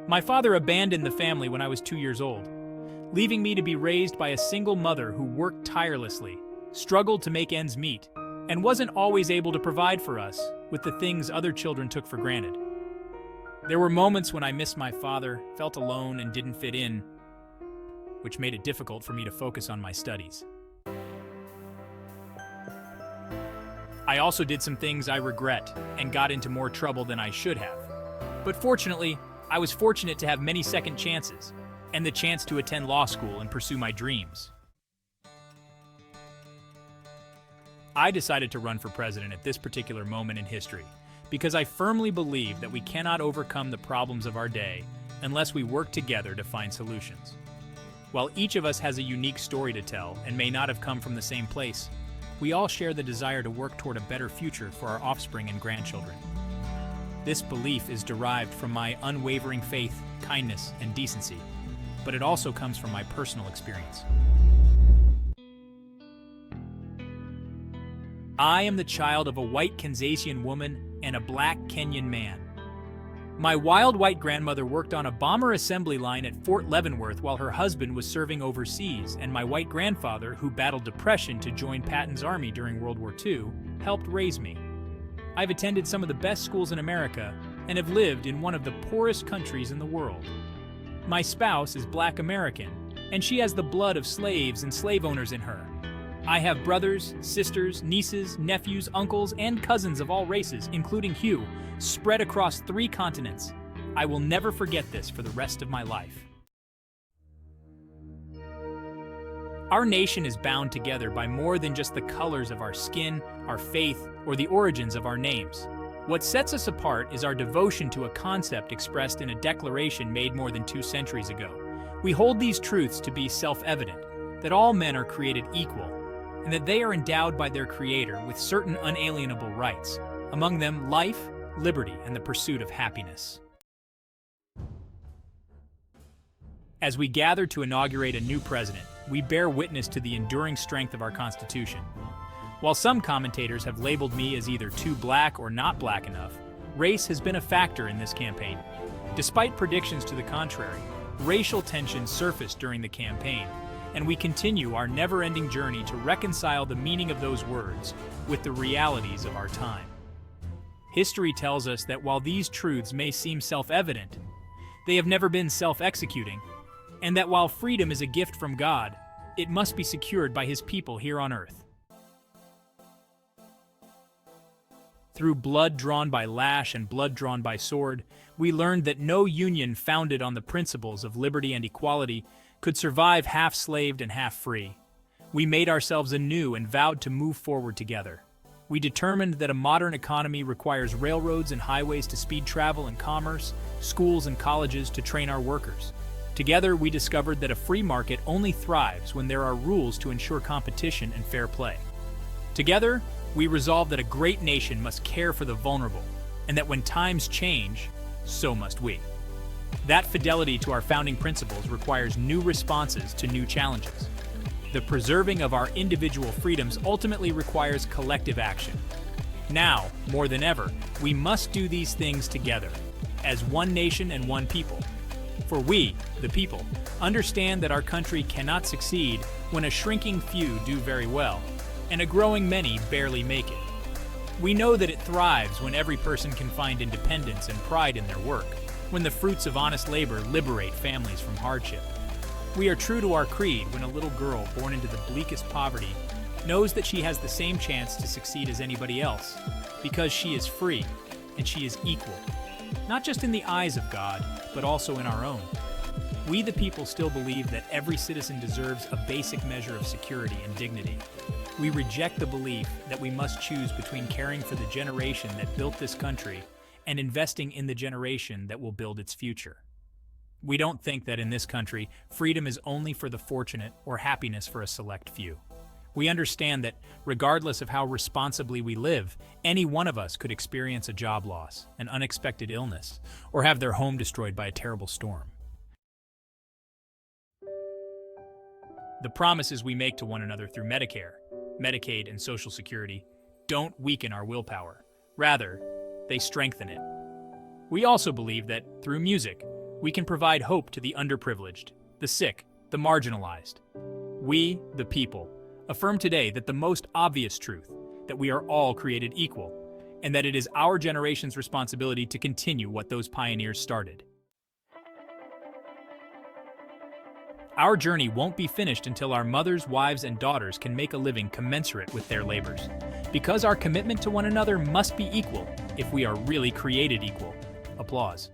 My father abandoned the family when I was 2 years old, leaving me to be raised by a single mother who worked tirelessly, struggled to make ends meet, and wasn't always able to provide for us with the things other children took for granted. There were moments when I missed my father, felt alone, and didn't fit in, which made it difficult for me to focus on my studies. I also did some things I regret and got into more trouble than I should have. But fortunately, I was fortunate to have many second chances and the chance to attend law school and pursue my dreams. I decided to run for president at this particular moment in history because I firmly believe that we cannot overcome the problems of our day unless we work together to find solutions. While each of us has a unique story to tell and may not have come from the same place, we all share the desire to work toward a better future for our offspring and grandchildren. This belief is derived from my unwavering faith, kindness, and decency, but it also comes from my personal experience. I am the child of a white Kanzasian woman and a black Kenyan man. My wild white grandmother worked on a bomber assembly line at Fort Leavenworth while her husband was serving overseas, and my white grandfather, who battled depression to join Patton's army during World War II, helped raise me. I've attended some of the best schools in America and have lived in one of the poorest countries in the world. My spouse is Black American, and she has the blood of slaves and slave owners in her. I have brothers, sisters, nieces, nephews, uncles, and cousins of all races, including Hugh, spread across 3 continents. I will never forget this for the rest of my life. Our nation is bound together by more than just the colors of our skin, our faith, or the origins of our names. What sets us apart is our devotion to a concept expressed in a declaration made more than 2 centuries ago. We hold these truths to be self-evident, that all men are created equal, and that they are endowed by their Creator with certain unalienable rights, among them life, liberty, and the pursuit of happiness. As we gather to inaugurate a new president, we bear witness to the enduring strength of our Constitution. While some commentators have labeled me as either too black or not black enough, race has been a factor in this campaign. Despite predictions to the contrary, racial tensions surfaced during the campaign, and we continue our never-ending journey to reconcile the meaning of those words with the realities of our time. History tells us that while these truths may seem self-evident, they have never been self-executing, and that while freedom is a gift from God, it must be secured by His people here on earth. Through blood drawn by lash and blood drawn by sword, we learned that no union founded on the principles of liberty and equality could survive half-slaved and half-free. We made ourselves anew and vowed to move forward together. We determined that a modern economy requires railroads and highways to speed travel and commerce, schools and colleges to train our workers. Together, we discovered that a free market only thrives when there are rules to ensure competition and fair play. Together, we resolved that a great nation must care for the vulnerable, and that when times change, so must we. That fidelity to our founding principles requires new responses to new challenges. The preserving of our individual freedoms ultimately requires collective action. Now, more than ever, we must do these things together, as one nation and one people. For we, the people, understand that our country cannot succeed when a shrinking few do very well, and a growing many barely make it. We know that it thrives when every person can find independence and pride in their work, when the fruits of honest labor liberate families from hardship. We are true to our creed when a little girl born into the bleakest poverty knows that she has the same chance to succeed as anybody else, because she is free and she is equal, not just in the eyes of God, but also in our own. We the people still believe that every citizen deserves a basic measure of security and dignity. We reject the belief that we must choose between caring for the generation that built this country and investing in the generation that will build its future. We don't think that in this country, freedom is only for the fortunate or happiness for a select few. We understand that, regardless of how responsibly we live, any one of us could experience a job loss, an unexpected illness, or have their home destroyed by a terrible storm. The promises we make to one another through Medicare, Medicaid, and Social Security don't weaken our willpower. Rather, they strengthen it. We also believe that, through music, We can provide hope to the underprivileged, the sick, the marginalized. We, the people, affirm today that the most obvious truth, that we are all created equal, and that it is our generation's responsibility to continue what those pioneers started. Our journey won't be finished until our mothers, wives, and daughters can make a living commensurate with their labors. Because our commitment to one another must be equal if we are really created equal. Applause.